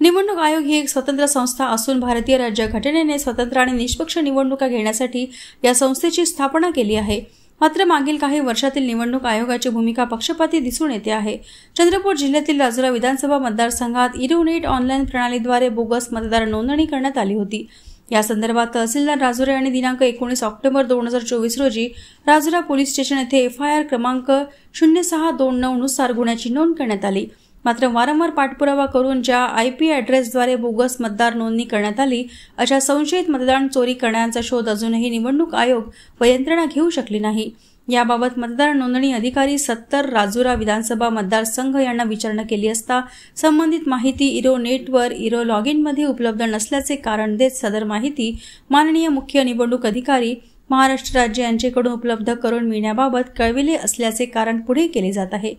निवडणूक आयोग ही एक स्वतंत्र संस्था असून भारतीय राज्यघटनेने स्वतंत्र आणि निष्पक्ष निवडणुका घेण्यासाठी या संस्थेची स्थापना केली आहे। मात्र मागील काही वर्षातील निवडणूक आयोगाची भूमिका पक्षपाती दिसून येते आहे। चंद्रपूर जिल्ह्यातील राजुरा विधानसभा मतदारसंघात इरोनेट ऑनलाईन प्रणालीद्वारे बोगस मतदार नोंदणी करण्यात आली होती। या संदर्भात तहसीलदार राजुरा यांनी दिनांक 19 ऑक्टोबर 2024 रोजी राजुरा पोलीस स्टेशन येथे FIR क्रमांक 0629 नुसार गुन्ह्याची नोंद करण्यात आली। मात्र वारंवार पाठपुरावा करून ज्या IP ॲड्रेसद्वारे बोगस मतदार नोंदणी करण्यात आली अशा संशयित मतदान चोरी करण्याचा शोध अजूनही निवडणूक आयोग व यंत्रणा घेऊ शकली नाही। याबाबत मतदार नोंदणी अधिकारी 70 राजुरा विधानसभा मतदारसंघ यांना विचारणा केली असता संबंधित माहिती इरोनेटवर इरो लॉगिन मध्ये उपलब्ध नसल्याचे कारण देत सदर माहिती माननीय मुख्य निवडणूक अधिकारी महाराष्ट्र राज्य यांच्याकडून उपलब्ध करून मिळण्याबाबत कळविले असल्याचे कारण पुढे केले जात आहे।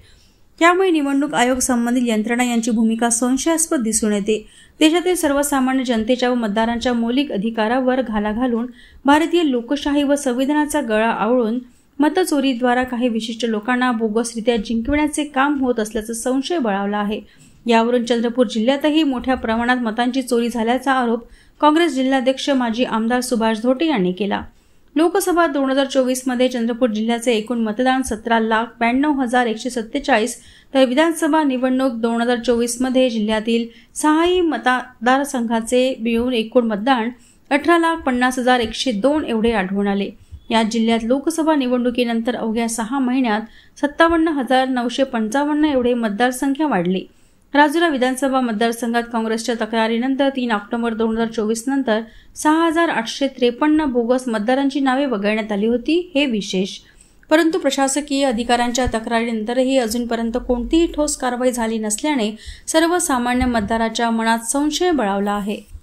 त्यामुळे निवडणूक आयोग संबंधित यंत्रणा यांची भूमिका संशयास्पद दिसून येते। देशातील सर्वसामान्य जनतेच्या व मतदारांच्या मौलिक अधिकारावर घाला घालून भारतीय लोकशाही व संविधानाचा गळा आवळून मतचोरीद्वारा काही विशिष्ट लोकांना बोगसरित्या जिंकविण्याचे काम होत असल्याचा संशय बळावला आहे। यावरून चंद्रपूर जिल्ह्यातही मोठ्या प्रमाणात मतांची चोरी झाल्याचा आरोप काँग्रेस जिल्हाध्यक्ष माजी आमदार सुभाष धोटे यांनी केला। लोकसभा 2024 मध्ये चंद्रपूर जिल्ह्याचे एकूण मतदान 17,92,147 तर विधानसभा निवडणूक 2024 मध्ये जिल्ह्यातील 6 मतदारसंघाचे मिळून एकूण मतदान 18,50,102 एवढे आढळून आले। या जिल्ह्यात लोकसभा निवडणुकीनंतर अवघ्या 6 महिन्यात 57,955 एवढे मतदारसंख्या वाढली। राजुरा विधानसभा मतदारसंघात काँग्रेसच्या तक्रारीनंतर 3 ऑक्टोबर 2024 नंतर 6,853 बोगस मतदारांची नावे वगळण्यात आली होती। हे विशेष, परंतु प्रशासकीय अधिकाऱ्यांच्या तक्रारीनंतरही अजूनपर्यंत कोणतीही ठोस कारवाई झाली नसल्याने सर्वसामान्य मतदाराच्या मनात संशय बळावला आहे।